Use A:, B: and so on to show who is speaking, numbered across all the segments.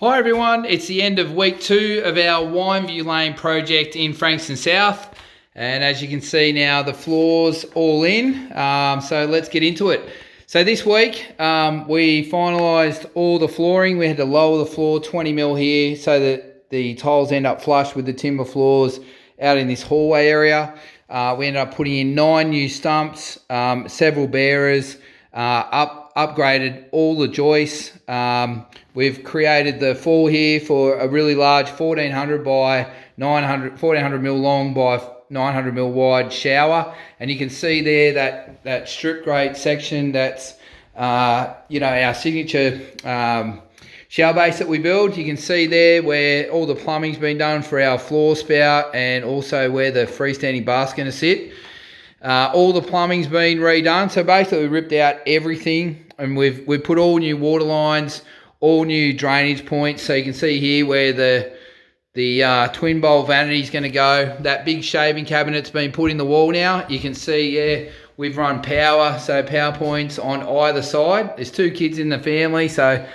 A: Hi everyone, it's the end of week 2 of our Wineview Lane project in Frankston South, and as you can see now the floor's all in, so let's get into it. So this week we finalised all the flooring. We had to lower the floor 20mm here so that the tiles end up flush with the timber floors out in this hallway area. We ended up putting in 9 new stumps, several bearers, upgraded all the joists. We've created the fall here for a really large 1400 by 1400mm long by 900mm wide shower, and you can see there that strip grate section. That's our signature shower base that we build. You can see there where all the plumbing's been done for our floor spout and also where the freestanding bath's going to sit. All the plumbing's been redone, so basically we ripped out everything, and we've put all new water lines, all new drainage points. So you can see here where the twin bowl vanity is going to go. That big shaving cabinet's been put in the wall now. You can see, we've run power, so power points on either side. There's 2 kids in the family, so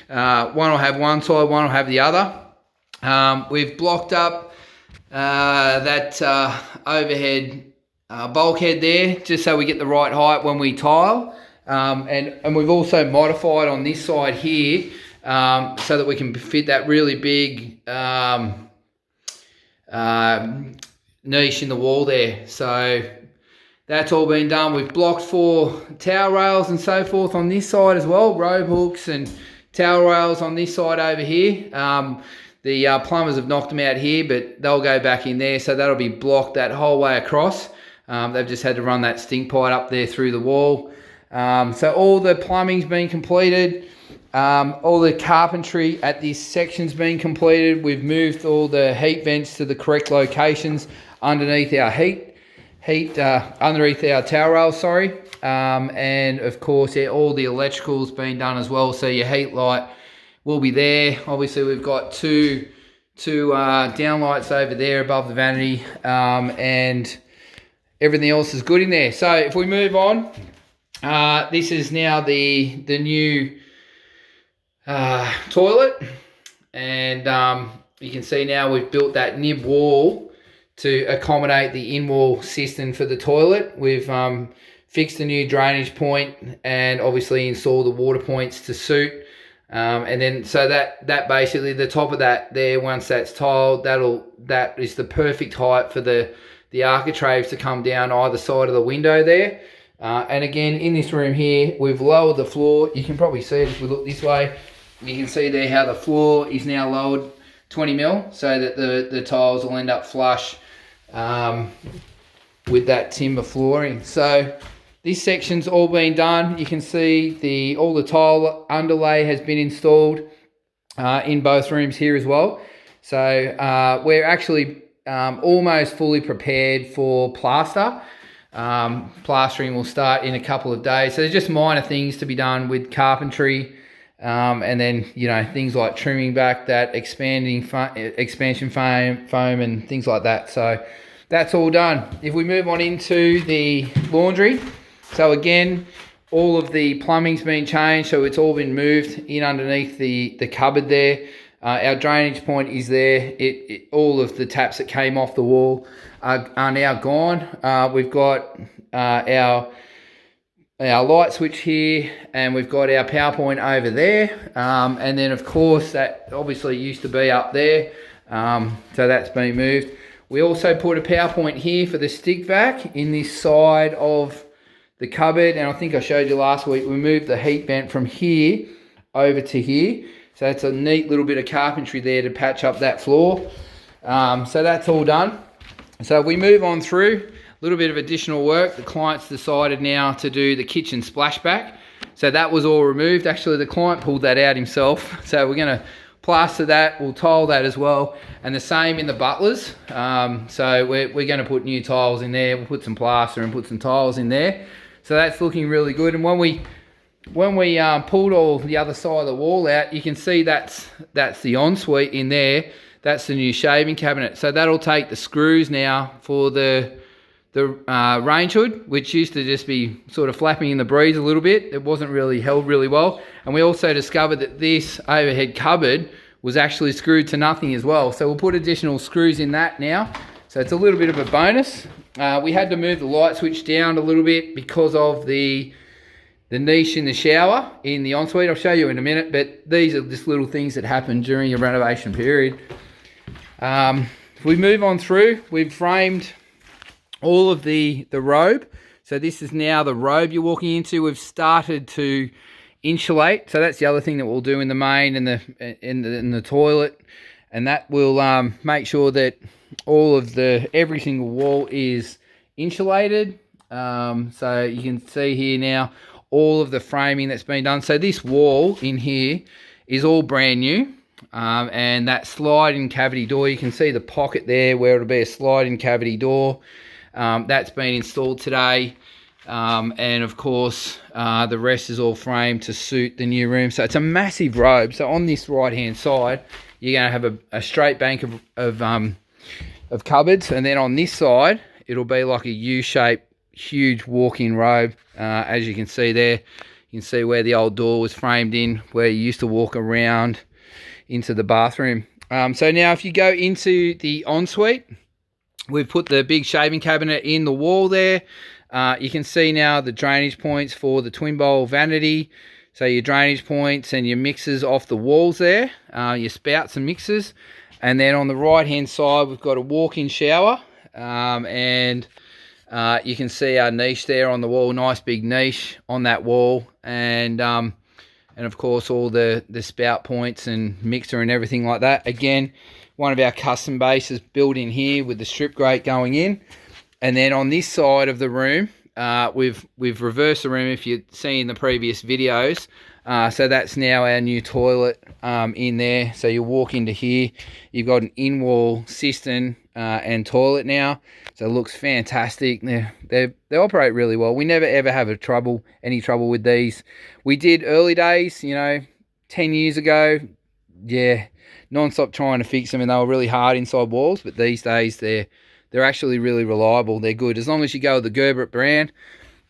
A: one will have one side, one will have the other. We've blocked up that overhead bulkhead there, just so we get the right height when we tile. And we've also modified on this side here so that we can fit that really big niche in the wall there. So that's all been done. We've blocked 4 towel rails and so forth on this side as well, rope hooks and towel rails on this side over here. The plumbers have knocked them out here, but they'll go back in there, so that'll be blocked that whole way across. They've just had to run that stink pipe up there through the wall. So all the plumbing's been completed. All the carpentry at this section's been completed. We've moved all the heat vents to the correct locations underneath our underneath our towel rails, and of course, all the electrical's been done as well. So your heat light will be there. Obviously, we've got two down lights over there above the vanity, and everything else is good in there. So if we move on, this is now the new toilet, and you can see now we've built that nib wall to accommodate the in-wall cistern for the toilet. We've fixed a new drainage point and obviously installed the water points to suit. And then so that basically the top of that there, once that's tiled, that is the perfect height for the architraves to come down either side of the window there. And again, in this room here, we've lowered the floor. You can probably see it if we look this way. You can see there how the floor is now lowered 20mm, so that the tiles will end up flush with that timber flooring. So this section's all been done. You can see all the tile underlay has been installed in both rooms here as well. So we're actually almost fully prepared for plaster. Plastering will start in a couple of days. So there's just minor things to be done with carpentry, and then things like trimming back that expansion foam and things like that. So that's all done. If we move on into the laundry, so again, all of the plumbing's been changed, so it's all been moved in underneath the cupboard there. Our drainage point is there. All of the taps that came off the wall are now gone. We've got our light switch here, and we've got our power point over there. And then of course that obviously used to be up there, so that's been moved. We also put a power point here for the stick vac in this side of the cupboard, and I think I showed you last week, we moved the heat vent from here over to here. So that's a neat little bit of carpentry there to patch up that floor. So that's all done. So we move on through a little bit of additional work. The client's decided now to do the kitchen splashback. So that was all removed. Actually, the client pulled that out himself. So we're going to plaster that. We'll tile that as well. And the same in the butlers. So we're going to put new tiles in there. We'll put some plaster and put some tiles in there. So that's looking really good. And when we pulled all the other side of the wall out, you can see that's the ensuite in there. That's the new shaving cabinet. So that'll take the screws now for the range hood, which used to just be sort of flapping in the breeze a little bit. It wasn't really held really well. And we also discovered that this overhead cupboard was actually screwed to nothing as well. So we'll put additional screws in that now. So it's a little bit of a bonus. We had to move the light switch down a little bit because of the niche in the shower in the ensuite. I'll show you in a minute, but these are just little things that happen during your renovation period. If we move on through, we've framed all of the robe. So this is now the robe you're walking into. We've started to insulate. So that's the other thing that we'll do in the main and the toilet, and that will make sure that every single wall is insulated. So you can see here now all of the framing that's been done. So this wall in here is all brand new, and that sliding cavity door, you can see the pocket there where it'll be a sliding cavity door. That's been installed today, and of course the rest is all framed to suit the new room. So it's a massive robe. So on this right hand side you're going to have a straight bank of cupboards, and then on this side it'll be like a U-shaped huge walk-in robe. As you can see there, you can see where the old door was framed in, where you used to walk around into the bathroom. So now if you go into the ensuite, we've put the big shaving cabinet in the wall there. You can see now the drainage points for the twin bowl vanity. So your drainage points and your mixers off the walls there, your spouts and mixers. And then on the right hand side we've got a walk-in shower, and you can see our niche there on the wall, nice big niche on that wall, and of course all the spout points and mixer and everything like that. Again, one of our custom bases built in here with the strip grate going in. And then on this side of the room, we've reversed the room if you've seen the previous videos. So that's now our new toilet in there. So you walk into here, you've got an in-wall cistern and toilet now. So it looks fantastic. They operate really well. We never ever have any trouble with these. We did early days, 10 years ago. Yeah, non-stop trying to fix them, and they were really hard inside walls. But these days they're actually really reliable. They're good. As long as you go with the Gerbert brand,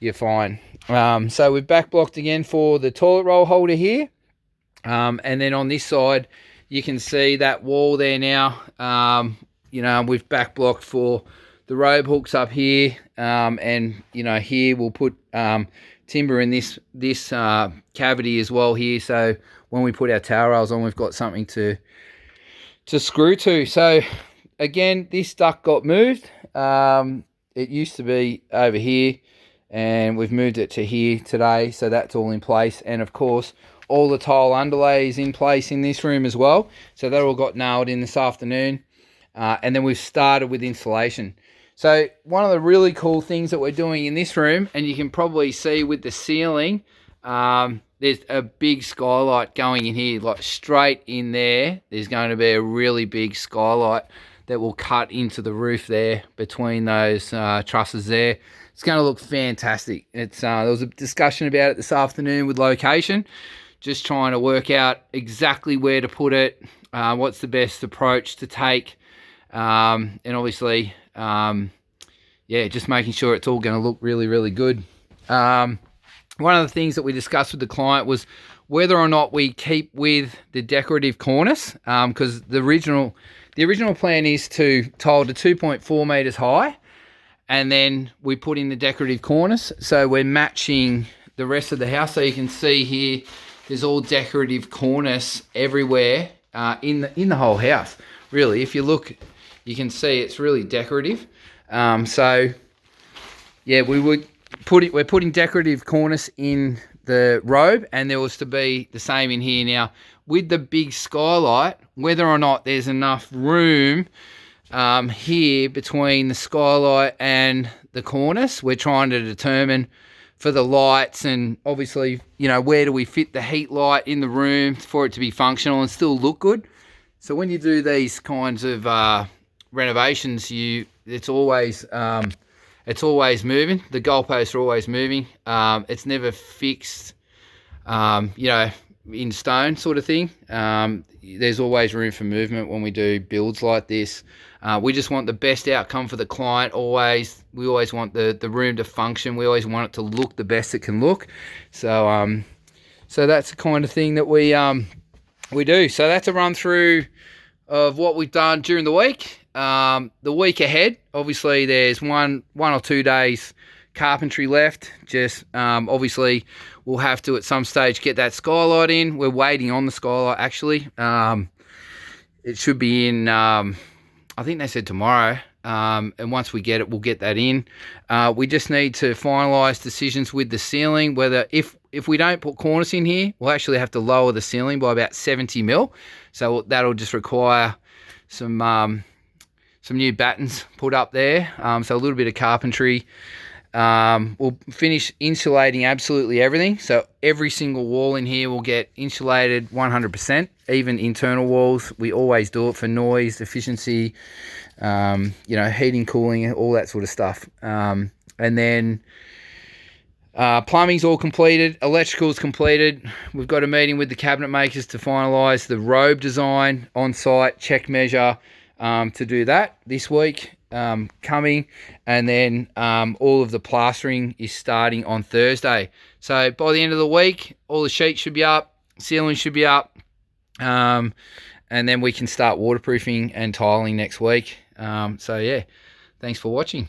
A: you're fine. So we've back blocked again for the toilet roll holder here. And then on this side, you can see that wall there now. We've back blocked for the robe hooks up here. And here we'll put timber in this cavity as well here. So when we put our towel rails on, we've got something to screw to. So again, this duct got moved. It used to be over here, and we've moved it to here today. So that's all in place. And of course, all the tile underlay is in place in this room as well. So that all got nailed in this afternoon. And then we've started with insulation. So one of the really cool things that we're doing in this room, and you can probably see with the ceiling, there's a big skylight going in here, like straight in there. There's going to be a really big skylight that will cut into the roof there between those trusses there. It's going to look fantastic. There was a discussion about it this afternoon with location, just trying to work out exactly where to put it, what's the best approach to take, and obviously, just making sure it's all going to look really, really good. One of the things that we discussed with the client was whether or not we keep with the decorative cornice, because the original plan is to tile to 2.4 meters high, and then we put in the decorative cornice. So we're matching the rest of the house. So you can see here, there's all decorative cornice everywhere in the whole house. Really, if you look, you can see it's really decorative. So yeah, we're putting decorative cornice in the robe, and there was to be the same in here. Now with the big skylight, whether or not there's enough room here between the skylight and the cornice, we're trying to determine for the lights, and obviously, where do we fit the heat light in the room for it to be functional and still look good. So when you do these kinds of renovations, it's always moving. The goalposts are always moving. It's never fixed, in stone sort of thing. There's always room for movement when we do builds like this. We just want the best outcome for the client always. We always want the room to function. We always want it to look the best it can look. So that's the kind of thing that we We do. So that's a run through of what we've done during the week. The week ahead, obviously, there's one or 2 days carpentry left. Just obviously, we'll have to at some stage get that skylight in. We're waiting on the skylight actually. It should be in. I think they said tomorrow. And once we get it, we'll get that in. We just need to finalise decisions with the ceiling. Whether if we don't put cornice in here, we'll actually have to lower the ceiling by about 70 mil. So that'll just require some new battens put up there. So a little bit of carpentry. We'll finish insulating absolutely everything. So every single wall in here will get insulated 100%. Even internal walls, we always do it for noise, efficiency, heating, cooling, all that sort of stuff. And then plumbing's all completed, electrical's completed. We've got a meeting with the cabinet makers to finalise the robe design on site, check measure, to do that this week coming. And then all of the plastering is starting on Thursday. So by the end of the week, all the sheets should be up, ceiling should be up. And then we can start waterproofing and tiling next week. So yeah, thanks for watching.